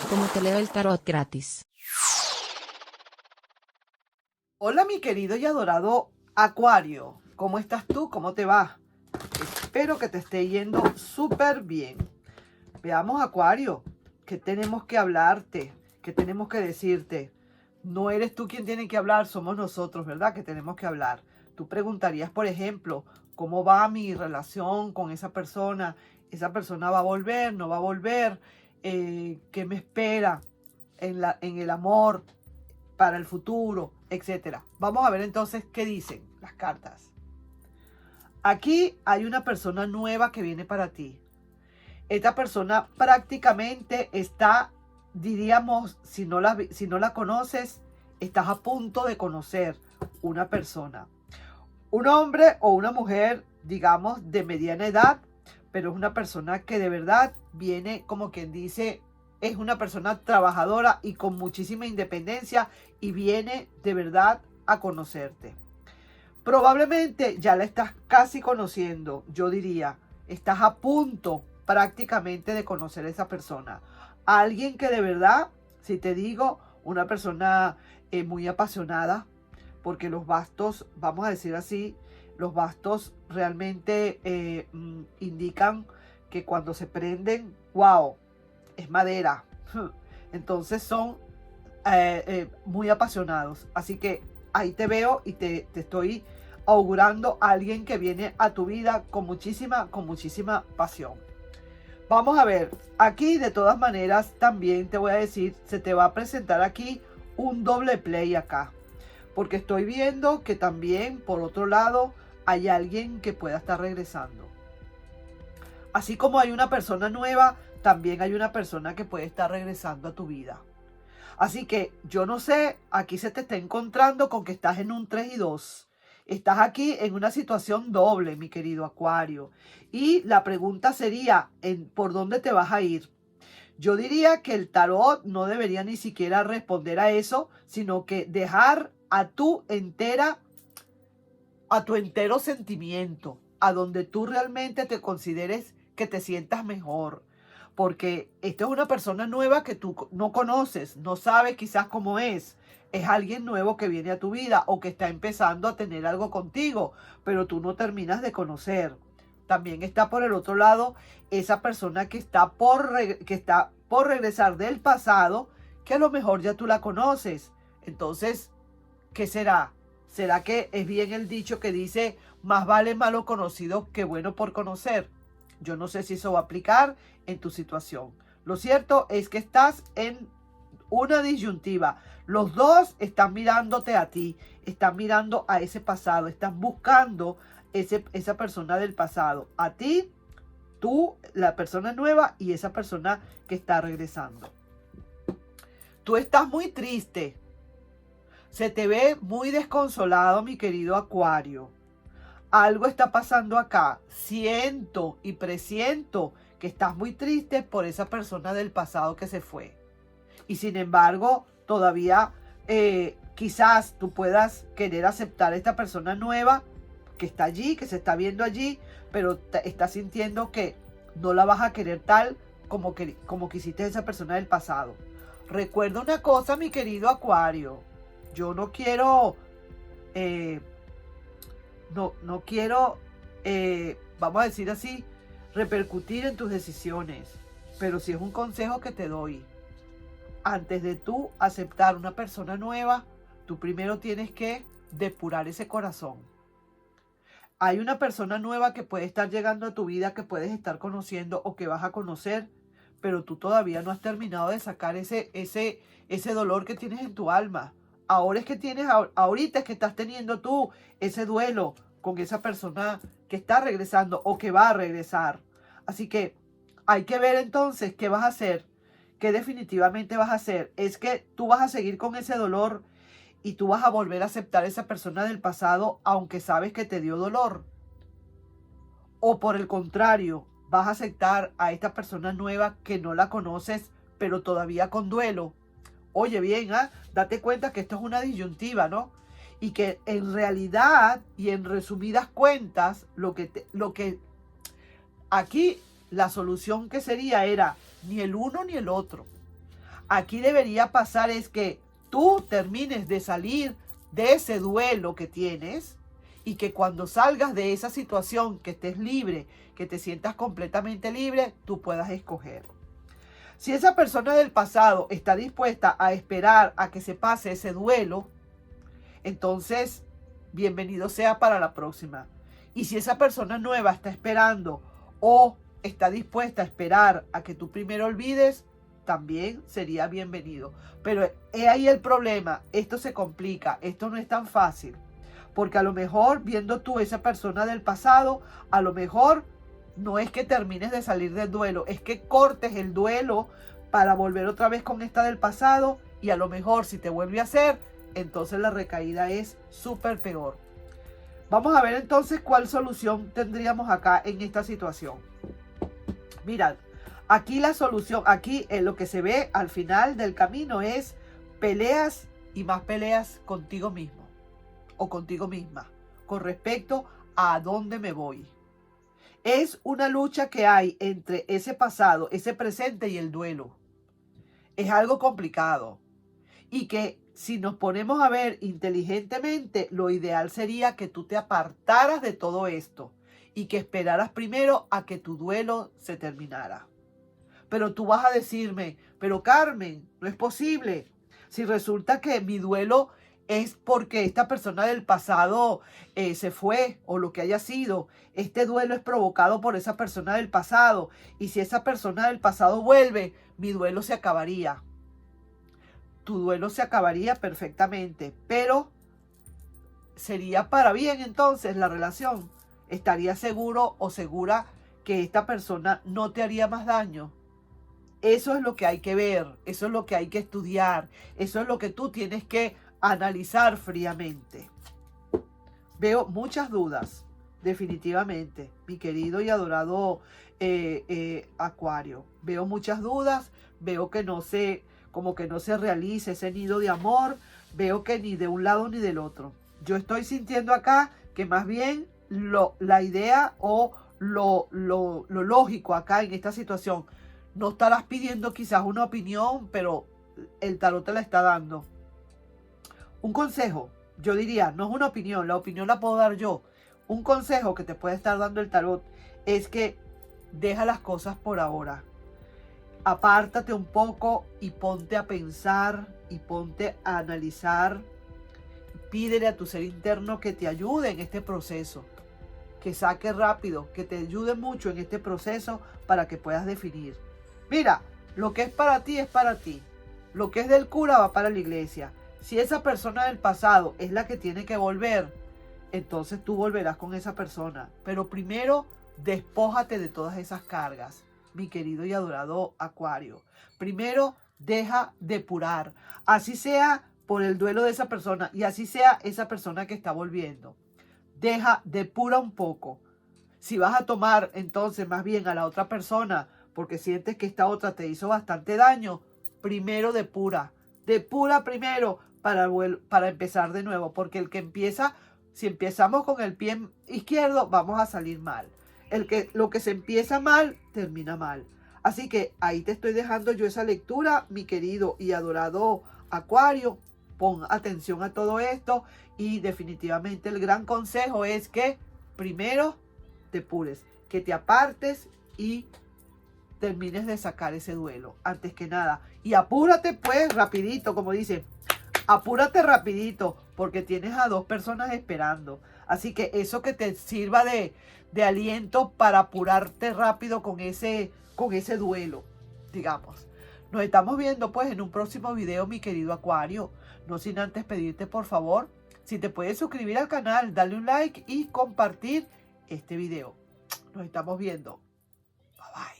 como te leo el tarot gratis. Hola mi querido y adorado Acuario, ¿cómo estás tú? ¿Cómo te va? Espero que te esté yendo súper bien. Veamos Acuario, ¿qué tenemos que hablarte? ¿Qué tenemos que decirte? No eres tú quien tiene que hablar, somos nosotros, ¿verdad? Que tenemos que hablar. Tú preguntarías, por ejemplo, ¿cómo va mi relación con esa persona? ¿Esa persona va a volver? ¿No va a volver? ¿Qué me espera en el amor para el futuro? Etcétera. Vamos a ver entonces qué dicen las cartas. Aquí hay una persona nueva que viene para ti. Esta persona prácticamente está, diríamos, si no la conoces, estás a punto de conocer una persona. Un hombre o una mujer, digamos, de mediana edad, pero es una persona que de verdad viene, como quien dice, es una persona trabajadora y con muchísima independencia y viene de verdad a conocerte. Probablemente ya la estás casi conociendo, yo diría, estás a punto prácticamente de conocer a esa persona. Alguien que de verdad, si te digo, una persona muy apasionada, porque los bastos, vamos a decir así, los bastos realmente indican que cuando se prenden, wow, es madera. Entonces son muy apasionados. Así que ahí te veo y te estoy augurando a alguien que viene a tu vida con muchísima pasión. Vamos a ver, aquí de todas maneras también te voy a decir, se te va a presentar aquí un doble play acá. Porque estoy viendo que también, por otro lado, hay alguien que pueda estar regresando. Así como hay una persona nueva, también hay una persona que puede estar regresando a tu vida. Así que yo no sé, aquí se te está encontrando con que estás en un 3 y 2. Estás aquí en una situación doble, mi querido Acuario. Y la pregunta sería, ¿por dónde te vas a ir? Yo diría que el tarot no debería ni siquiera responder a eso, sino que dejar a tu entero sentimiento, a donde tú realmente te consideres que te sientas mejor. Porque esta es una persona nueva que tú no conoces, no sabes quizás cómo es. Es alguien nuevo que viene a tu vida o que está empezando a tener algo contigo, pero tú no terminas de conocer. También está por el otro lado esa persona que está por regresar del pasado, que a lo mejor ya tú la conoces. Entonces, ¿qué será? ¿Será que es bien el dicho que dice, más vale malo conocido que bueno por conocer? Yo no sé si eso va a aplicar en tu situación. Lo cierto es que estás en una disyuntiva. Los dos están mirándote a ti, están mirando a ese pasado, están buscando esa persona del pasado. A ti, tú, la persona nueva y esa persona que está regresando. Tú estás muy triste. Se te ve muy desconsolado, mi querido Acuario. Algo está pasando acá. Siento y presiento que estás muy triste por esa persona del pasado que se fue. Y sin embargo, todavía quizás tú puedas querer aceptar a esta persona nueva que está allí, que se está viendo allí, pero estás sintiendo que no la vas a querer tal como quisiste esa persona del pasado. Recuerda una cosa, mi querido Acuario. Yo no quiero, eh, no quiero, vamos a decir así, repercutir en tus decisiones. Pero si es un consejo que te doy. Antes de tú aceptar una persona nueva, tú primero tienes que depurar ese corazón. Hay una persona nueva que puede estar llegando a tu vida, que puedes estar conociendo o que vas a conocer, pero tú todavía no has terminado de sacar ese dolor que tienes en tu alma. Ahorita es que estás teniendo tú ese duelo con esa persona que está regresando o que va a regresar. Así que hay que ver entonces qué vas a hacer, qué definitivamente vas a hacer. Es que tú vas a seguir con ese dolor y tú vas a volver a aceptar a esa persona del pasado aunque sabes que te dio dolor. O por el contrario, vas a aceptar a esta persona nueva que no la conoces, pero todavía con duelo. Oye bien, date cuenta que esto es una disyuntiva, ¿no? Y que en realidad y en resumidas cuentas, lo que aquí la solución que sería era ni el uno ni el otro. Aquí debería pasar es que tú termines de salir de ese duelo que tienes y que cuando salgas de esa situación, que estés libre, que te sientas completamente libre, tú puedas escoger. Si esa persona del pasado está dispuesta a esperar a que se pase ese duelo, entonces bienvenido sea para la próxima. Y si esa persona nueva está esperando o está dispuesta a esperar a que tú primero olvides, también sería bienvenido. Pero he ahí el problema, esto se complica, esto no es tan fácil. Porque a lo mejor viendo tú esa persona del pasado, a lo mejor no es que termines de salir del duelo, es que cortes el duelo para volver otra vez con esta del pasado y a lo mejor si te vuelve a hacer, entonces la recaída es súper peor. Vamos a ver entonces cuál solución tendríamos acá en esta situación. Mirad, aquí la solución, aquí lo que se ve al final del camino es peleas y más peleas contigo mismo o contigo misma con respecto a dónde me voy. Es una lucha que hay entre ese pasado, ese presente y el duelo. Es algo complicado y que si nos ponemos a ver inteligentemente, lo ideal sería que tú te apartaras de todo esto y que esperaras primero a que tu duelo se terminara. Pero tú vas a decirme, pero Carmen, no es posible. Si resulta que mi duelo es porque esta persona del pasado se fue o lo que haya sido. Este duelo es provocado por esa persona del pasado. Y si esa persona del pasado vuelve, mi duelo se acabaría. Tu duelo se acabaría perfectamente, pero sería para bien entonces la relación. ¿Estarías seguro o segura que esta persona no te haría más daño? Eso es lo que hay que ver, eso es lo que hay que estudiar, eso es lo que tú tienes que analizar fríamente. Veo muchas dudas, definitivamente, mi querido y adorado Acuario. Veo muchas dudas, veo que como que no se realice ese nido de amor, veo que ni de un lado ni del otro. Yo estoy sintiendo acá que más bien la idea o lo lógico acá en esta situación, no estarás pidiendo quizás una opinión, pero el tarot te la está dando. Un consejo, yo diría, no es una opinión, la opinión la puedo dar yo. Un consejo que te puede estar dando el tarot es que deja las cosas por ahora. Apártate un poco y ponte a pensar y ponte a analizar. Pídele a tu ser interno que te ayude en este proceso, que saque rápido, que te ayude mucho en este proceso para que puedas definir. Mira, lo que es para ti es para ti. Lo que es del cura va para la iglesia. Si esa persona del pasado es la que tiene que volver, entonces tú volverás con esa persona. Pero primero, despójate de todas esas cargas, mi querido y adorado Acuario. Primero, deja depurar. Así sea por el duelo de esa persona y así sea esa persona que está volviendo. Depura un poco. Si vas a tomar entonces más bien a la otra persona porque sientes que esta otra te hizo bastante daño, primero depura. Depura primero para empezar de nuevo, porque el que empieza, si empezamos con el pie izquierdo, vamos a salir mal. Lo que se empieza mal, termina mal. Así que ahí te estoy dejando yo esa lectura, mi querido y adorado Acuario. Pon atención a todo esto y definitivamente el gran consejo es que primero depures, que te apartes y termines de sacar ese duelo antes que nada. Y apúrate pues rapidito, como dicen, apúrate rapidito porque tienes a dos personas esperando. Así que eso que te sirva de aliento para apurarte rápido con ese duelo, digamos. Nos estamos viendo pues en un próximo video, mi querido Acuario. No sin antes pedirte por favor, si te puedes suscribir al canal, darle un like y compartir este video. Nos estamos viendo. Bye bye.